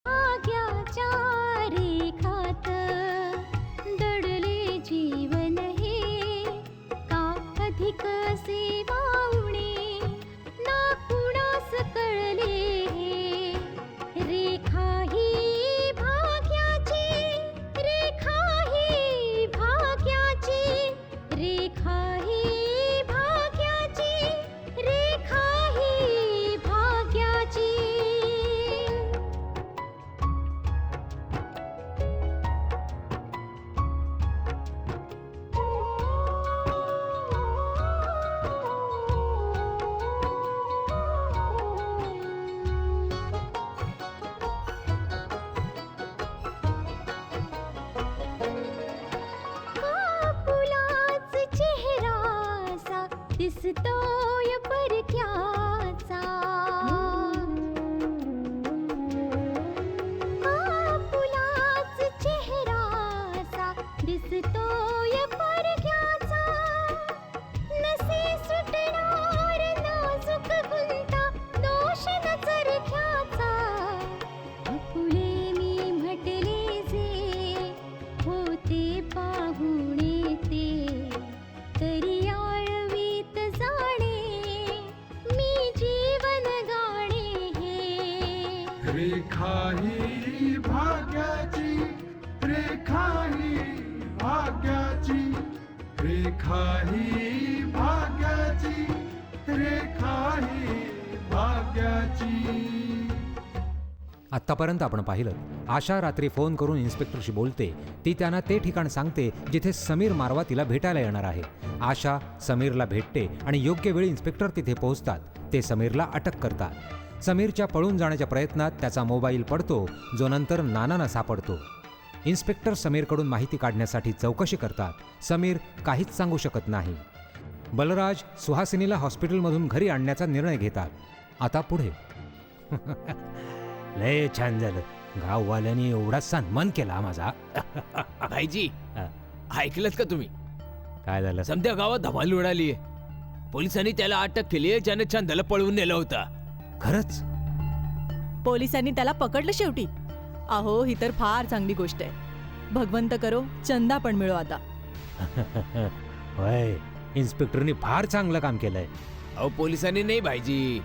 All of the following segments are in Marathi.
भाग्याच्या रेखात दडले जीवन हे, का अधिक सेवा उणे ना कुणास कळले हे. रेखा ही भाग्याची, रेखा ही भाग्याची, रेखा ही भाग्याची, रेखा ही भाग्याची. कापुलाच चेहरासा दिसतोय परक्याचा. कापुलाच चेहरासा दिसतोय परक्याचा. नसे सुटणार नाजूक गुंता दोष न चरख्याचा. फुले मी म्हटले जे होते पाहुणे ते, तरी आळवीत जाणे मी जीवन गाणे हे. रेखा ही भाग्याची, रेखा ही भाग्याची, रेखा ही भाग्याची, रेखा ही भाग्याची. आत्तापर्यंत आपण पाहिलं, आशा रात्री फोन करून इन्स्पेक्टरशी बोलते. ती त्यांना ते ठिकाण सांगते जिथे समीर मारवा तिला भेटायला येणार आहे. आशा समीरला भेटते आणि योग्य वेळी इन्स्पेक्टर तिथे पोहोचतात. ते समीरला अटक करतात. समीरच्या पळून जाण्याच्या प्रयत्नात त्याचा मोबाईल पडतो, जो नंतर नानांना सापडतो. इन्स्पेक्टर समीरकडून माहिती काढण्यासाठी चौकशी करतात. समीर काहीच सांगू शकत नाही. बलराज सुहासिनीला हॉस्पिटलमधून घरी आणण्याचा निर्णय घेतात. आता पुढे लय छान झालं, गाववाल्यांनी एवढा सन्मान केला माझा. भाईजी, ऐकलत का तुम्ही? काय झालं? समध्या गावात धमाल उडालीये. पोलिसांनी त्याला अटक केलीये ज्याने चंदाला पळवून नेला होता. खरंच? पोलिसांनी त्याला पकडलं शेवटी. अहो, ही तर फार चांगली गोष्ट आहे. भगवंत करो चंदा पण मिळो आता. होय, इन्स्पेक्टरनी फार चांगलं काम केलंय. अहो, पोलिसांनी नाही भाईजी,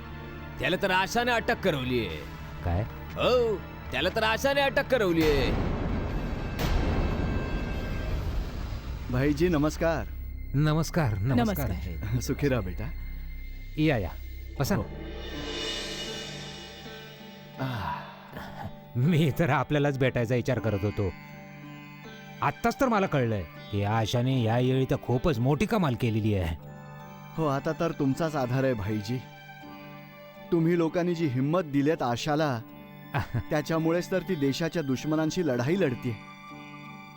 त्याला तर आशाने अटक करवलीये. काय? हो, त्याला तर आशाने अटक करवलीये. भाईजी नमस्कार. नमस्कार. नमस्कार. नमस्कार. सुखी राहा बेटा. या बसा. हो. मी तर आपल्यालाच भेटायचा विचार करत होतो. आत्ताच तर मला कळलंय की आशाने या वेळी तर खूपच मोठी कमाल केलेली आहे. हो, आता तर तुमचाच आधार आहे भाईजी. तुम्ही लोकांनी जी हिंमत दिलेत आशाला, त्याच्यामुळेच तर ती देशाच्या दुश्मनांशी लढाई लढतीये.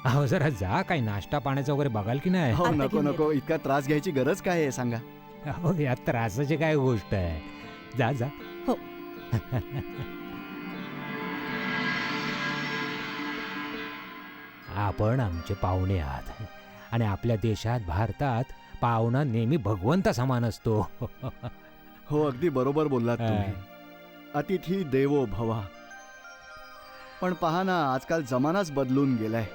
अहो, जरा जा, काही नाश्ता पाण्याचं वगैरे बघाल की नाही? हो, आता नको घेऊन नको, इतका त्रास घ्यायची गरज काय आहे सांगा. अहो, या त्रासाची काय गोष्ट आहे. जा जा. हो. आपण आमचे पाहुणे आहात आणि आपल्या देशात, भारतात पाहुणा नेहमी भगवंता समान असतो. हो, अगदी बरोबर बोललात तुम्ही. अतिथी देवो भवा. पण पहा ना, आजकाल जमानाच बदलून गेलाय.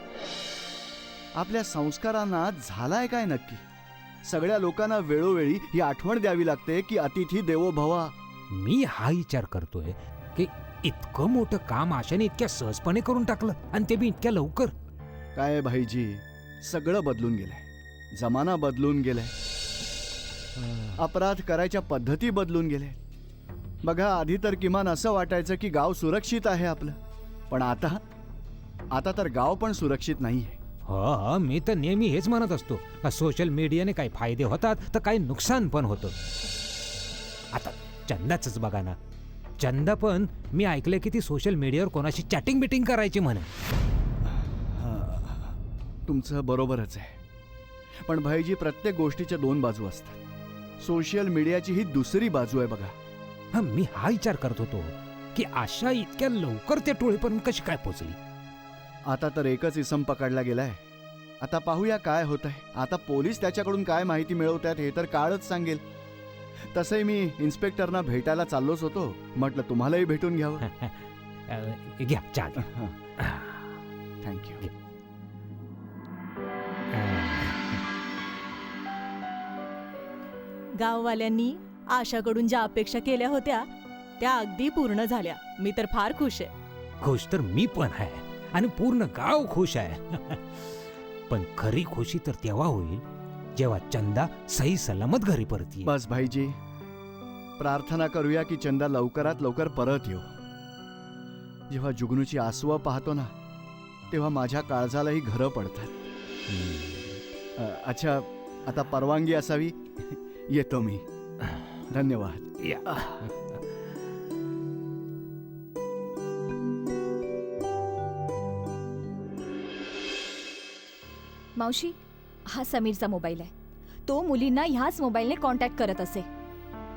आपल्या संस्कारांना झालाय काय नक्की? सगळ्या लोकांना वेळोवेळी ही आठवण द्यावी लागते की अतिथी देवो भवा. मी हा विचार करतोय की इतकं मोठं काम आशाने इतक्या सहजपणे करून टाकलं, आणि ते बी इतक्या लवकर. काय भाईजी, सगळं बदलून गेलंय. जमाना बदलून गेलाय. अपराध करायच्या पद्धती बदलून गेल्या. बघा, आधी तर किमान असं वाटायचं की गाव सुरक्षित आहे आपलं, पण आता तर गाव पण सुरक्षित नाहीये. हो, मी तर नेहमी हेच म्हणत असतो का सोशल मीडियाने काही फायदे होतात तर काही नुकसान पण होतं. आता चंदाच बघा ना, चंदा पण मी ऐकलंय की ती सोशल मीडियावर कोणाशी चॅटिंग बिटिंग करायची म्हणे. तुमचं बरोबरच आहे, पण भाईजी, प्रत्येक गोष्टीच्या दोन बाजू असतात. सोशल मीडियाची ही दुसरी बाजू आहे बघा. हा, मी हा विचार करत होतो की आशा इतक्या लवकर त्या टोळीपर्यंत कशी काय पोहोचली. आता तर एकच इसम पकडला गेलाय. आता पाहूया काय होत आहे. आता पोलीस त्याच्याकडून काय माहिती मिळवतात हे तर काळच सांगेल. तसंही मी इन्स्पेक्टरना भेटायला चाललोच होतो. म्हटलं तुम्हालाही भेटून घ्यावं. घ्या चहा घ्या. थँक्यू. गाववाल्यांनी आशाकडून ज्या अपेक्षा केल्या होत्या त्या अगदी पूर्ण झाल्या. मी तर फार खुश आहे. खुश तर मी पण आहे आणि पूर्ण गाव खुश आहे. पण खरी खुशी तर तेव्हा होईल जेव्हा चंदा सही सलामत घरी परत येईल. बस भाईजी, प्रार्थना करूया की चंदा लवकरात लवकर परत येऊ. जेव्हा जुगनूची आसवं पाहतो ना तेव्हा माझ्या काळजालाही घरं पडतात. अच्छा, आता परवानगी असावी. येतो मी. धन्यवाद. या. मावशी, हा समीरचा मोबाईल आहे. तो मुलींना ह्याच मोबाईलने कॉन्टॅक्ट करत असे.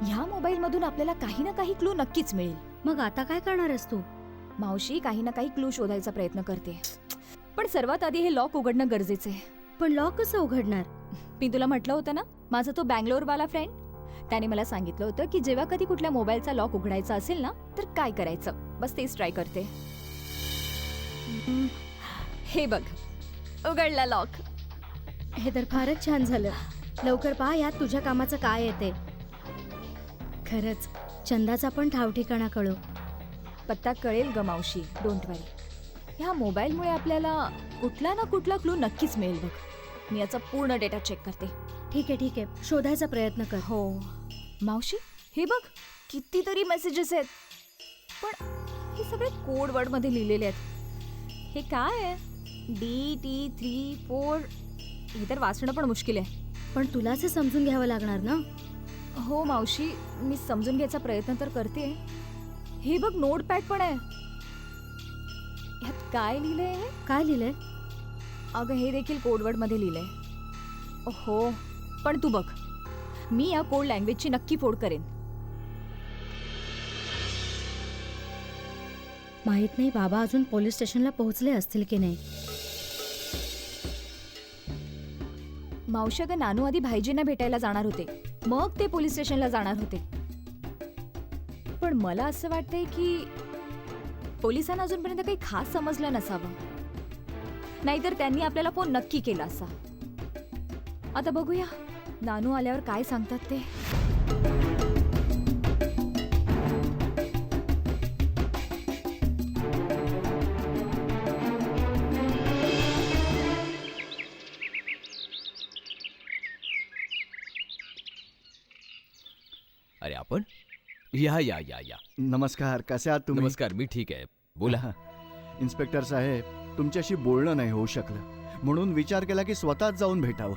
ह्या मोबाईलमधून आपल्याला काही ना काही क्लू नक्कीच मिळेल. मग आता काय करणारस तू? मावशी, काही ना काही क्लू शोधायचा प्रयत्न करते, पण सर्वात आधी हे लॉक उघडणं गरजेचं आहे. पण लॉक कसं उघडणार? मी तुला म्हटलं होतं ना, माझा तो बँगलोरवाला फ्रेंड, त्याने मला सांगितलं होतं की जेव्हा कधी कुठल्या मोबाईलचा लॉक उघडायचा असेल ना तर काय करायचं. बस तेच ट्राय करते. हे बघ, उघडला लॉक. हे तर फारच छान झालं. लवकर पहा यात तुझ्या कामाचं काय येते. खरंच चंदाचा पण ठाव ठिकाणा कळू. पत्ता कळेल ग मावशी, डोंट वरी. ह्या मोबाईलमुळे आपल्याला कुठला ना कुठला क्लू नक्कीच मिळेल बघ. मी याचा पूर्ण डेटा चेक करते. ठीक आहे, शोधायचा प्रयत्न कर. हो मावशी, हे बघ कितीतरी मेसेजेस आहेत, पण हे सगळे कोड वर्ड मध्ये लिहिलेले आहेत. हे काय आहे? DT34. हे तर वाचणं पण मुश्किल आहे. पण तुलाच हे समजून घ्यावं लागणार ना. हो मावशी, मी समजून घ्यायचा प्रयत्न तर करते. हे बघ, नोटपॅड पण आहे. ह्यात काय लिहिलंय? काय लिहिलंय? अगं, हे देखील कोडवर्ड मध्ये लिहिलंय. हो, पण तू बघ, मी या कोड लँग्वेजची नक्की फोड करेन. माहित नाही बाबा अजून पोलीस स्टेशनला पोहोचले असतील की नाही. मावशी, अगं नानू आधी भाईजींना भेटायला जाणार होते, मग ते पोलीस स्टेशनला जाणार होते. पण मला असं वाटतंय की पोलिसांना अजूनपर्यंत काही खास समजलं नसावं, नाहीतर त्यांनी आपल्याला फोन नक्की केला असा. आता बघूया नानू आल्यावर काय सांगतात ते. अरे आपण या या या या. नमस्कार, कसे आहात तुम्ही? नमस्कार, मी ठीक आहे. बोला. इन्स्पेक्टर साहेब, तुमच्याशी बोलणं नाही होऊ शकलं, म्हणून विचार केला की स्वतःच जाऊन भेटावं.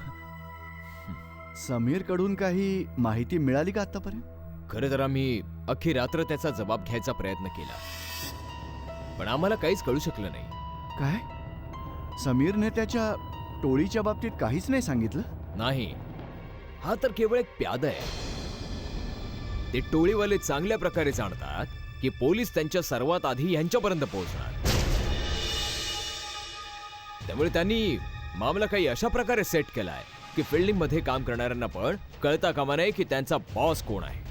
समीर कडून काही माहिती मिळाली का आतापर्यंत? खरं तर आम्ही अख्खी रात्र त्याचा जबाब घ्यायचा प्रयत्न केला, पण आम्हाला काहीच कळू शकलं नाही. काय? समीरने त्याच्या टोळीच्या बाबतीत काहीच नाही सांगितलं? नाही, हा तर केवळ एक प्यादा आहे. ते टोळीवाले चांगल्या प्रकारे जाणतात की पोलीस त्यांच्या सर्वात आधी यांच्यापर्यंत पोहोचणार. त्यामुळे त्यांनी मामला काही अशा प्रकारे सेट केलाय की फिल्डिंग मध्ये काम करणाऱ्यांना पण कळता कामा नये की त्यांचा बॉस कोण आहे.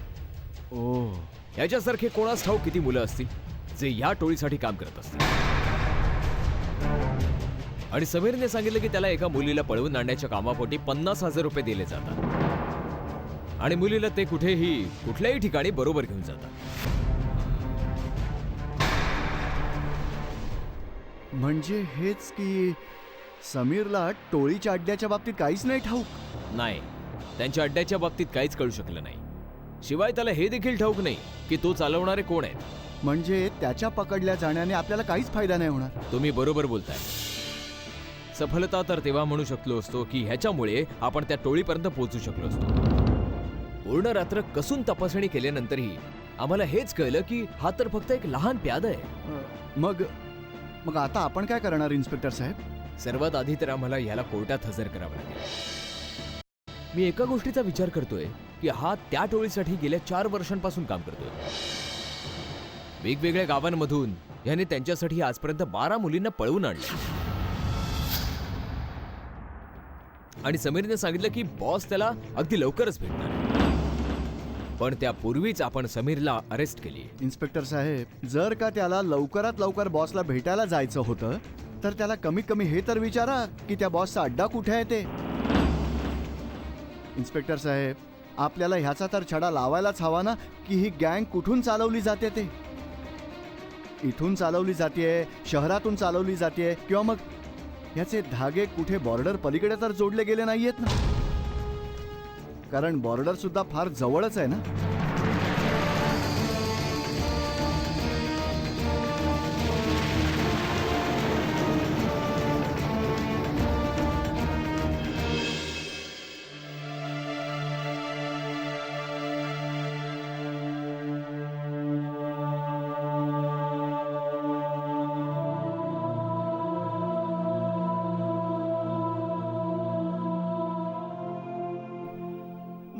ओ, याच्यासारखे कोणास ठाऊक किती मुलं असतील जे या टोळीसाठी काम करत असतील. आणि समीरने सांगितलं की त्याला एका मुलीला पळवून आणण्याच्या कामापोटी 50,000 रुपये दिले जातात आणि मुलीला ते कुठेही कुठल्याही ठिकाणी बरोबर घेऊन जातात. म्हणजे हेच की समीरला टोळीच्या अड्ड्याच्या बाबतीत काहीच नाही ठाऊक? नाही, त्यांच्या अड्ड्याच्या बाबतीत काहीच कळू शकलं नाही. शिवाय त्याला हे देखील ठाऊक नाही की तो चालवणारे कोण आहेत. म्हणजे त्याच्या पकडल्या जाण्याने आपल्याला काहीच फायदा नाही होणार? तुम्ही बरोबर बोलताय. सफलता तर तेव्हा म्हणू शकलो असतो की ह्याच्यामुळे आपण त्या टोळीपर्यंत पोहोचू शकलो असतो. पूर्ण रात्र कसून तपासणी केल्यानंतरही आम्हाला हेच कळलं की हा तर फक्त एक लहान प्यादा आहे. मग आता आपण काय करणार इन्स्पेक्टर साहेब? सर्वात आधी तर आम्हाला याला कोर्टात हजर करावं लागेल. मी एका गोष्टीचा विचार करतोय की हा त्या टोळीसाठी गेल्या 4 वर्षांपासून काम करतोय. वेगवेगळ्या गावांमधून याने त्यांच्यासाठी आजपर्यंत 12 मुलींना पळवून आणले आणि समीरने सांगितलं की बॉस त्याला अगदी लवकरच भेटणार. पण त्यापूर्वीच आपण समीरला अरेस्ट केली. इन्स्पेक्टर साहेब, जर का त्याला लवकरात लवकर बॉसला भेटायला जायचं होतं तर त्याला कमीत कमी हे तर विचारा की त्या बॉसचा अड्डा कुठे आहे ते. इन्स्पेक्टर साहेब, आपल्याला ह्याचा तर छडा लावायलाच हवा ना की ही गँग कुठून चालवली जाते ते. इथून चालवली जाते, शहरातून चालवली जाते, किंवा मग ह्याचे धागे कुठे बॉर्डर पलीकडे तर जोडले गेले नाहीयेत ना, कारण बॉर्डर सुद्धा फार जवळच आहे ना.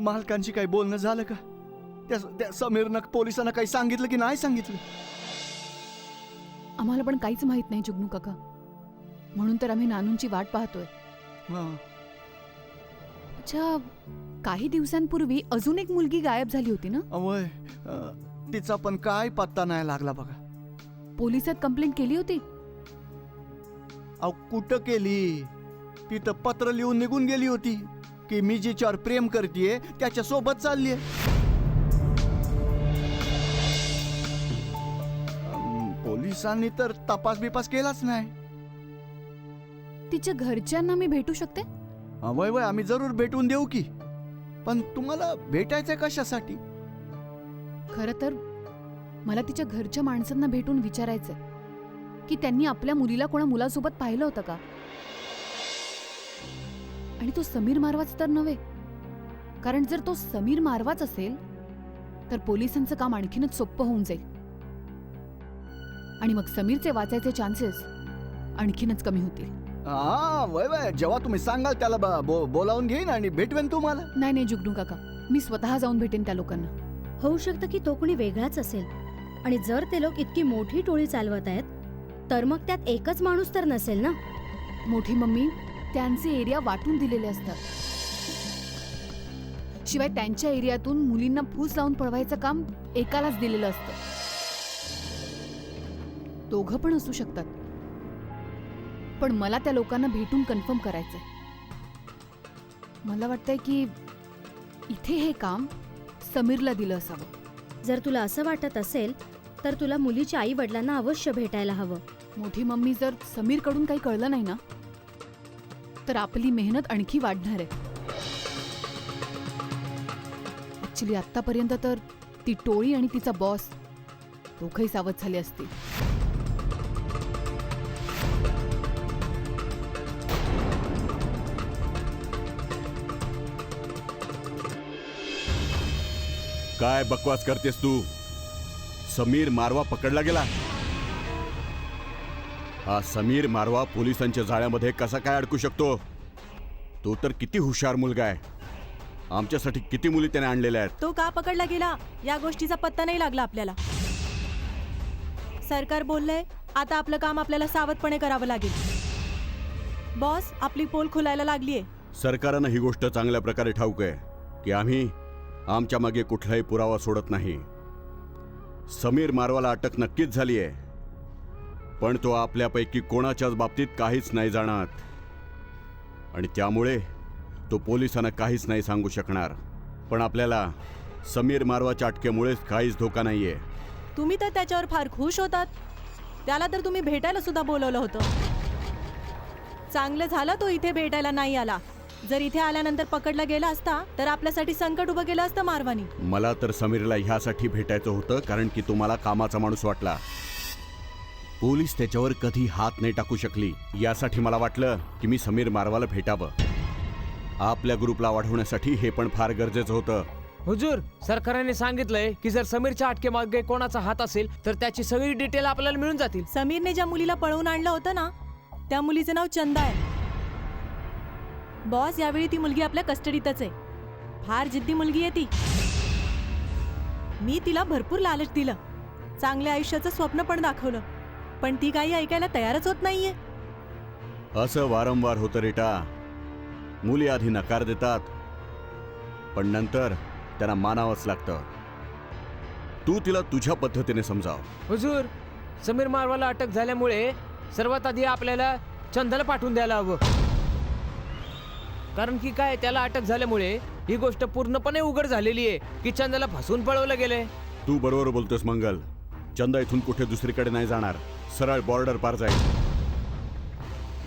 मालकांशी काही बोलणं झालं का? त्या समीरनं पोलिसांना काही सांगितलं की नाही सांगितलं? आम्हाला पण काहीच माहित नाही जुगनू काका, म्हणून तर आम्ही नानूंची वाट पाहतोय. हां. अच्छा, काही दिवसांपूर्वी अजून एक मुलगी गायब झाली होती ना? अवय, तिचा पण काय पत्ता नाही लागला बघा. पोलिसात कंप्लेंट केली होती? अहो, कुठं केली? ती तर पत्र लिहून निघून गेली होती की मी जिच्यावर प्रेम करतीये त्याच्या सोबत चाललीये. पोलिसांनी तर तपास बिपास केलाच नाही. तिच्या घरच्यांना मी भेटू शकते? वय वय, आम्ही जरूर भेटून देऊ की, पण तुम्हाला भेटायचंय कशासाठी? खरं तर मला तिच्या घरच्या माणसांना भेटून विचारायचंय की त्यांनी आपल्या मुलीला कोणा मुलासोबत पाहिलं होतं का, आणि तो समीर मारवाच तर नव्हे. कारण जर तो समीर मारवाच असेल तर पोलिसांचं काम आणखीनच सोपं होऊन जाईल, आणि मग समीरचे वाचायचे चान्सेस आणखीनच कमी होतील. हा वय वय, जेव्हा तुम्ही सांगाल त्याला बोलावून घेईन आणि भेटवेन तुम्हाला. नाही नाही जुगनू काका, मी स्वतः जाऊन भेटेन त्या लोकांना. होऊ शकतं की तो कोणी वेगळाच असेल, आणि जर ते लोक इतकी मोठी टोळी चालवत आहेत तर मग त्यात एकच माणूस तर नसेल ना. मोठी मम्मी, त्यांचे एरिया वाटून दिलेले असतात. शिवाय त्यांच्या एरियातून मुलींना फूस लावून पळवायचं काम एकालाच दिलेलं असतं. दोघं पण असू शकतात, पण मला त्या लोकांना भेटून कन्फर्म करायचंय. मला वाटतंय की इथे हे काम समीरला दिलं असावं. जर तुला असं वाटत असेल तर तुला मुलीच्या आई वडिलांना अवश्य भेटायला हवं. मोठी मम्मी, जर समीरकडून काही कळलं नाही ना तर आपली मेहनत आणखी वाढणार आहे. ऍक्च्युली आतापर्यंत तर ती टोळी आणि तिचा बॉस दोघंही सावध झाले असतील. काय बकवास करतेस तू? समीर मारवा पकडला गेला. हा समीर मारवा पोलिसांच्या जाळ्यामध्ये कसा काय अडकू शकतो? तो तर किती हुशार मुलगा आहे. आमच्यासाठी किती मुली त्याने आणलेल्या आहेत. तो का पकडला गेला या गोष्टीचा पत्ता नाही लागला आपल्याला. सरकार बोललंय आता आपलं काम आपल्याला सावधपणे करावं लागेल. बॉस, आपली पोल खुलायला लागलीये. सरकारनं ही गोष्ट चांगल्या प्रकारे ठाऊक आहे की आम्ही आमच्या मागे कुठलाही पुरावा सोडत नाही. समीर मारवाला अटक नक्कीच झाली आहे, पण तो आपल्यापैकी कोणाच्याच बाबतीत काहीच नाही जाणार, आणि त्यामुळे तो पोलिसांना काहीच नाही सांगू शकणार. पण आपल्याला समीर मारवाच्या अटकेमुळेच काहीच धोका नाहीये. तुम्ही तर त्याच्यावर फार खुश होतात. त्याला तर तुम्ही भेटायला सुद्धा बोलवलं होतं. चांगलं झालं तो इथे भेटायला नाही आला. जर इथे आल्यानंतर पकडला गेला असता तर आपल्यासाठी संकट उभं केलं असतं मारवानी. मला तर समीरला ह्यासाठी भेटायचं होतं कारण की तुम्हाला कामाचा माणूस वाटला. पोलीस त्याच्यावर कधी हात नाही टाकू शकली. यासाठी मला वाटलं की मी समीर मारवाला भेटावं. आपल्या ग्रुपला वाढवण्यासाठी हे पण फार गरजेचं होतं. हुजूर, सरकारने सांगितलंय की जर समीरच्या अटकेमागे कोणाचा हात असेल तर त्याची सगळी डिटेल आपल्याला मिळून जातील. समीरने ज्या मुलीला पळवून आणलं होतं ना, त्या मुलीचं नाव चंदा आहे. बॉस, यावेळी ती मुलगी आपल्या कस्टडीतच आहे. फार जिद्दी मुलगी आहे ती. मी तिला भरपूर लालच दिलं, चांगल्या आयुष्याचं स्वप्न पण दाखवलं, पण ती काही ऐकायला तयारच होत नाहीये. असं वारंवार होतं रेटा. मुली आधी नकार देतात, पण नंतर त्यांना मानावंच लागतं. तू तिला तुझ्या पद्धतीने समजाव. हुजूर, समीर मारवाला अटक झाल्यामुळे सर्वात आधी आपल्याला चंदाला पाठवून द्यायला हवं. कारण की काय, त्याला अटक झाल्यामुळे ही गोष्ट पूर्णपणे उघड झालेली आहे की चंदाला फसवून पळवलं गेलंय. तू बरोबर बोलतोस मंगल. चंदा इथून कुठे दुसरीकडे नाही जाणार, सरळ बॉर्डर पार जाईल.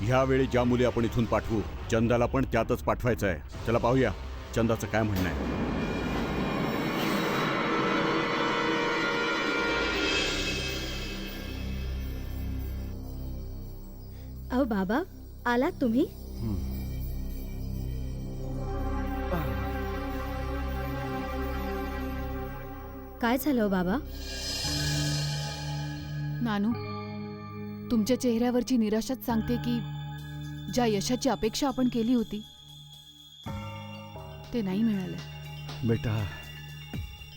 ह्यावेळी ज्या मुली आपण इथून पाठवू, चंदाला पण त्यातच पाठवायचं आहे. चला पाहूया चंदाचं काय म्हणणं आहे. अहो बाबा, आलात तुम्ही? काय झालं हो बाबा? नानू, तुमच्या चेहऱ्यावरची निराशाच सांगते की ज्या यशाची अपेक्षा आपण केली होती ते नाही मिळालं. बेटा,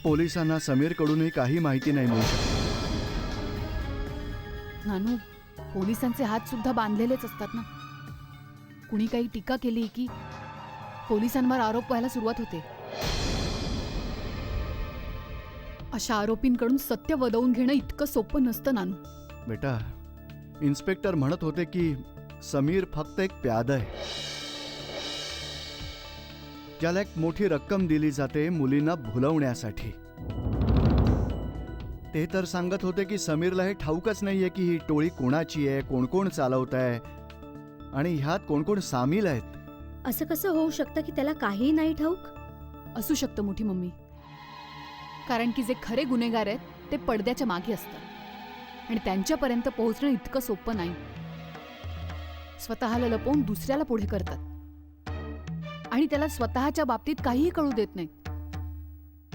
पोलिसांना समीरकडूनही काही माहिती नाही मिळू शकत. नानू, पोलिसांचे हात सुद्धा बांधलेलेच असतात ना. कुणी काही टीका केली की पोलिसांवर आरोप व्हायला सुरुवात होते. अशा आरोपींकडून सत्य वदवून घेणं इतकं सोपं नसतं नानू. बेटा, इन्स्पेक्टर म्हणत होते की समीर फक्त एक प्यादा आहे, ज्याला एक मोठी रक्कम दिली जाते मुलींना भुलवण्यासाठी. ते तर सांगत होते की समीरला हे ठाऊकच नाहीये की ही टोळी कोणाची आहे, कोण कोण चालवत आहे आणि ह्यात कोण कोण सामील आहेत. असं कसं होऊ शकतं की त्याला काही नाही ठाऊक? असू शकतं मोठी मम्मी, कारण की जे खरे गुन्हेगार आहेत ते पडद्याच्या मागे असतात आणि त्यांच्यापर्यंत पोहोचणं इतकं सोपं नाही. स्वतःला लपवून दुसऱ्याला पुढे करतात आणि त्याला स्वतःच्या बाबतीत काहीही कळू देत नाही.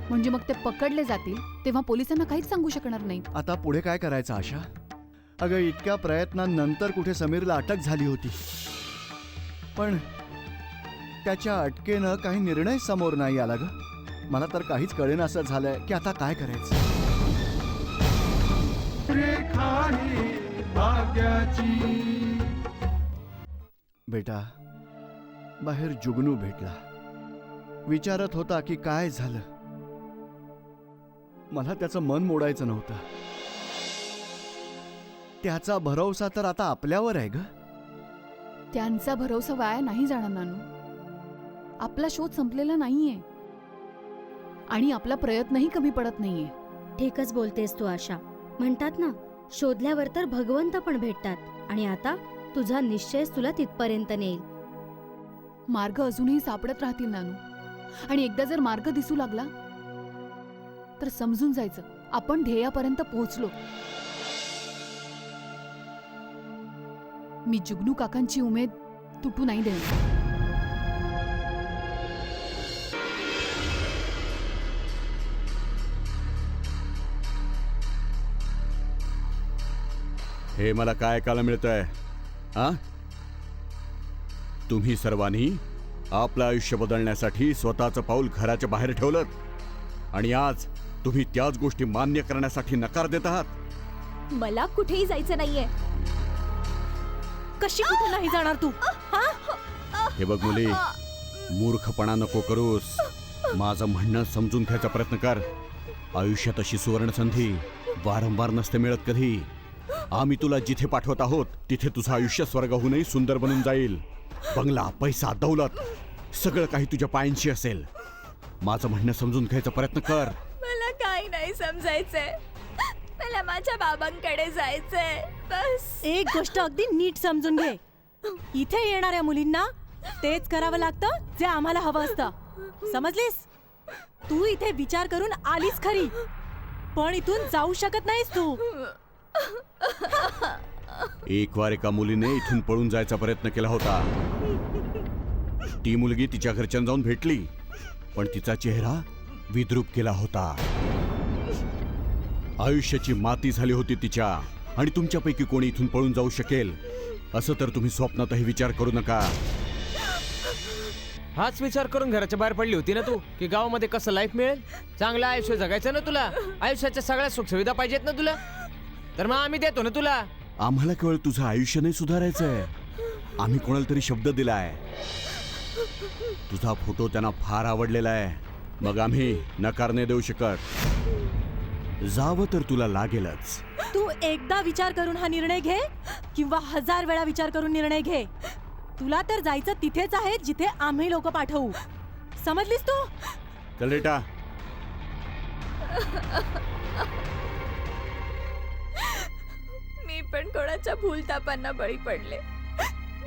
म्हणजे मग ते पकडले जातील तेव्हा पोलिसांना काहीच सांगू शकणार नाही. आता पुढे काय करायचं आशा? अगं, इतक्या प्रयत्नांनंतर कुठे समीरला अटक झाली होती, पण त्याच्या अटकेनं काही निर्णय समोर नाही आला ग. मला तर काहीच कळेना असं झालंय की आता काय करायचं. रेखा ही भाग्याची. बेटा, बाहेर जुगनू भेटला. विचारत होता की काय झालं. मला त्याचं मन मोडायचं नव्हतं. त्याचा भरवसा तर आता आपल्यावर आहे ग. त्यांचा भरोसा वाया नाही जाणार नानू. आपला शोध संपलेला नाहीये आणि आपला प्रयत्नही कमी पडत नाहीये. ठीकच बोलतेस तू आशा. म्हणतात ना, शोधल्यावर तर भगवंत पण भेटतात आणि आता तुझा निश्चयच तुला तिथपर्यंत नेईल. मार्ग अजूनही सापडत राहतील नानू. आणि एकदा जर मार्ग दिसू लागला तर समजून जायचं आपण ध्येयापर्यंत पोहोचलो. मी जुगनू काकांची उमेद तुटू नाही देणार. हे मला काय ऐकायला मिळतंय? हा, तुम्ही सर्वांनी आपलं आयुष्य बदलण्यासाठी स्वतःचं पाऊल घराच्या बाहेर ठेवलं आणि आज तुम्ही त्याच गोष्टी मान्य करण्यासाठी नकार देत आहात. मला कुठेही जायचं नाहीये. कशी कुठे नाही जाणार तू? हे बघ मुली, मूर्खपणा नको करूस. माझं म्हणणं समजून घ्यायचा प्रयत्न कर. आयुष्यात अशी सुवर्ण संधी वारंवार नसते मिळत कधी. आम्ही तुला जिथे पाठवत आहोत तिथे तुझं आयुष्य स्वर्गाहूनही सुंदर बनून जाईल. बंगला, पैसा, दौलत सगळं काही तुझ्या पायांशी असेल. माझं म्हणणं समजून घ्यायचा प्रयत्न कर. मला काही नाही समजायचंय. मला माझ्या बाबांकडे जायचंय बस. एक गोष्ट अगदी नीट समजून घे. इथे येणाऱ्या मुलींना तेच करावं लागतं जे आम्हाला हवं असतं. समजलीस? तू इथे विचार करून आलीस खरी, पण इथून जाऊ शकत नाहीस तू. एक वार एका मुलीने इथून पळून जायचा प्रयत्न केला होता. ती मुलगी तिच्या घरच्यां जाऊन भेटली, पण तिचा चेहरा विद्रूप केला होता. आयुष्याची माती झाली होती तिच्या. आणि तुमच्यापैकी कोणी इथून पळून जाऊ शकेल असं तर तुम्ही स्वप्नातही विचार करू नका. हाच विचार करून घराच्या बाहेर पडली होती ना तू, की गावामध्ये कसं लाईफ मिळेल, चांगलं आयुष्य जगायचं ना तुला. आयुष्याच्या सगळ्या सुखसुविधा पाहिजेत ना तुला, तर मग आम्ही देतो ना तुला. आम्हाला केवळ तुझं आयुष्य नाही सुधारायचंय. आम्ही कोणाला तरी शब्द दिलाय. तुझा फोटो त्यांना फार आवडलेला आहे. मग आम्ही नकार नाही देऊ शकत. जावं तर तुला लागेलच. तू एकदा विचार करून हा निर्णय घे किंवा 1000 वेळा विचार करून निर्णय घे. तुला तर जायचं तिथेच आहे जिथे आम्ही लोक पाठवू. समजलीस तू? कलेटा, मी पण कोणाच्या भूलतापांना बळी पडले.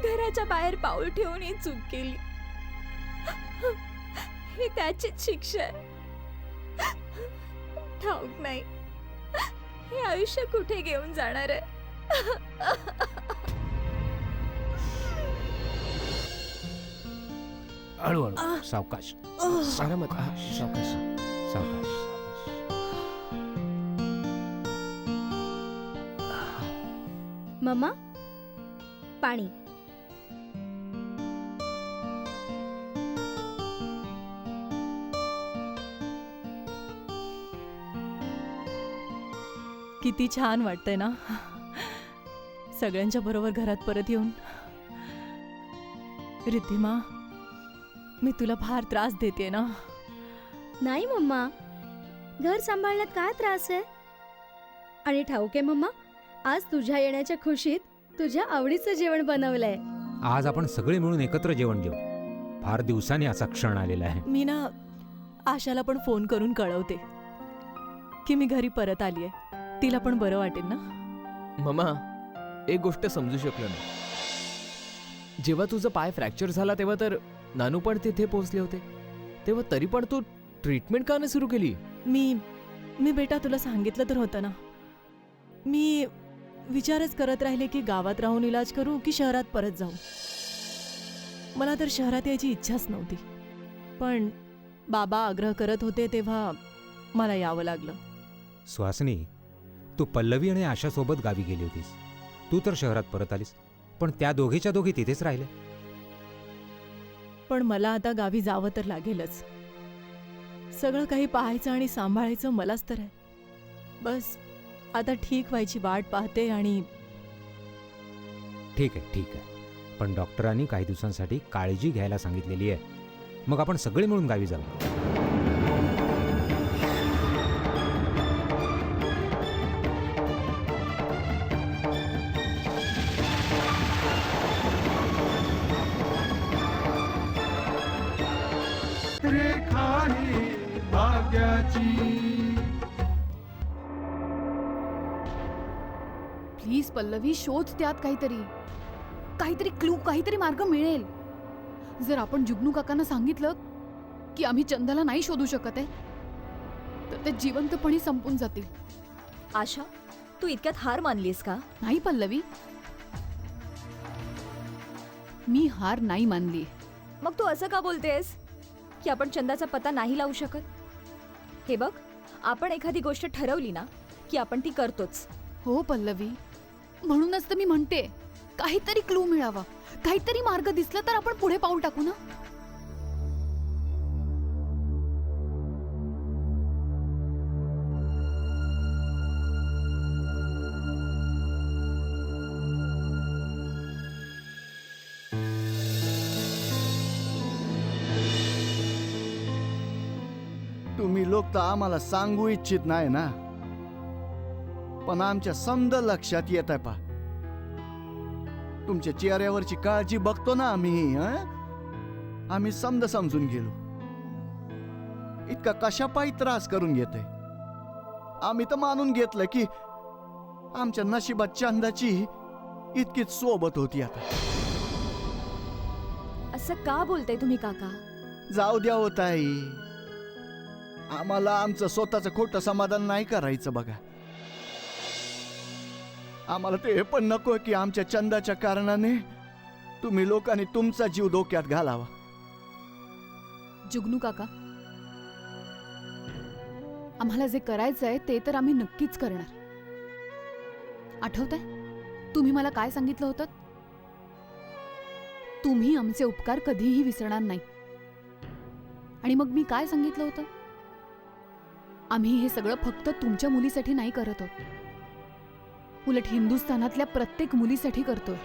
घराच्या बाहेर पाऊल ठेवून ही चूक केली. ही त्याचीच शिक्षा आहे. ठाऊक नाही हे आयुष्य कुठे घेऊन जाणार आहे. हळूहळू, सावकाश सावकाश. सावकाश. मम्मा, पाणी. किती छान वाटतंय ना सगळ्यांच्या बरोबर घरात परत येऊन. रिद्धिमा, मी तुला फार त्रास देते ना? नाही मम्मा, घर सांभाळण्यात काय त्रास आहे? आणि ठाऊक आहे मम्मा, आज तुझ्या येण्याच्या खुशीत तुझ्या आवडीचं जेवण बनवलंय. आज आपण सगळे मिळून एकत्र जेवण जेवू. फार दिवसांनी असा क्षण आलेला आहे. मी ना आशाला पण फोन करून कळवते की मी घरी परत आलीये. तिला पण बरं वाटेल ना? मम्मा, एक गोष्ट समजू शकलो नाही. जेव्हा तुझा पाय फ्रॅक्चर झाला तेव्हा तर नानू पण तिथे पोहोचले होते. तेव्हा तरी पण तू ट्रीटमेंट का नाही सुरू केली? मी बेटा तुला सांगितलं तर होतं ना. मी विचारच करत राहिले की गावात राहून इलाज करू की शहरात परत जाऊ. मला तर शहरात यायची इच्छाच नव्हती, पण बाबा आग्रह करत होते तेव्हा मला यावं लागलं. सुहासिनी, तू पल्लवी आणि आशासोबत गावी गेली होतीस. तू तर शहरात परत आलीस, पण त्या दोघीच्या दोघी तिथेच राहिले. पण मला आता गावी जावं तर लागेलच. सगळं काही पाहायचं आणि सांभाळायचं मलाच तर आहे. बस आता ठीक व्हायची वाट पाहते. आणि ठीक आहे, पण डॉक्टरांनी काही दिवसांसाठी काळजी घ्यायला सांगितलेली आहे. मग आपण सगळे मिळून गावी जाऊ. रेखा ही भाग्याची. प्लीज पल्लवी, शोध त्यात काहीतरी क्लू, काहीतरी मार्ग मिळेल. जर आपण जुगनू काकांना सांगितलं की आम्ही चंदाला नाही शोधू शकत आहे, तर ते जिवंतपणी संपून जातील. आशा, तू इतक्यात हार मानलीस का? नाही पल्लवी, मी हार नाही मानली. मग तू असं का बोलतेस की आपण चंदाचा पत्ता नाही लावू शकत? हे बघ, आपण एखादी गोष्ट ठरवली ना की आपण ती करतोच. हो पल्लवी, म्हणूनच तर मी म्हणते काहीतरी क्लू मिळावा, काहीतरी मार्ग दिसला तर आपण पुढे पाऊल टाकू ना. तुम्ही लोक तर आम्हाला सांगू इच्छित नाही ना, पण आमच्या समद लक्षात येत आहे. पा तुमच्या चेहऱ्यावरची काळजी बघतो ना आम्ही. आम्ही समद समजून गेलो. इतका कशापायी त्रास करून घेतोय. आम्ही तर मानून घेतलं की आमच्या नशिबात चंदाची इतकीच सोबत होती. आता असं का बोलताय तुम्ही काका? जाऊ द्या हो ताई, आम्हाला आमचं स्वतःचं खोटं समाधान नाही करायचं. बघा, आम्हाला ते पण नको की आमच्या चंदाच्या कारणाने तुम्ही लोकांनी तुमचा जीव धोक्यात घालावा. जुगनू काका, आम्हाला जे करायचंय ते तर आम्ही नक्कीच करणार. आठवतंय तुम्ही मला काय सांगितलं होतं? तुम्ही आमचे उपकार कधीही विसरणार नाही. आणि मग मी काय सांगितलं होतं? आम्ही हे सगळं फक्त तुमच्या मुलीसाठी नाही करत आहोत, उलट हिंदुस्थानातल्या प्रत्येक मुलीसाठी करतोय.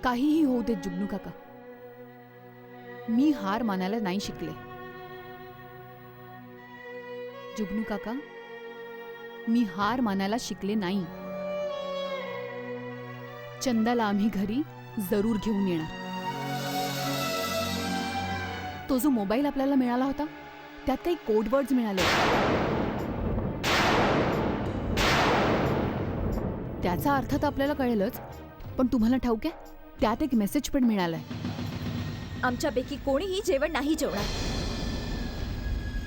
काहीही होऊ देत जुगनू काका, मी हार मानायला नाही शिकले. जुगनू काका, मी हार मानायला शिकले नाही. चंदाला आम्ही घरी जरूर घेऊन येणार. तो जो मोबाईल आपल्याला मिळाला होता त्यात काही कोड वर्ड्स मिळाले. त्याचा अर्थ तर आपल्याला कळेलच, पण तुम्हाला ठाऊक आहे त्यात एक मेसेज पण मिळालाय. आमच्यापैकी कोणीही जेवण नाही जेवणार.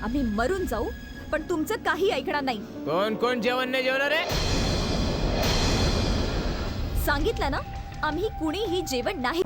आम्ही मरून जाऊ पण तुमचं काही ऐकणार नाही. कोण कोण जेवण नाही जेवणार आहे? सांगितलं ना, आम्ही कुणीही जेवण नाही.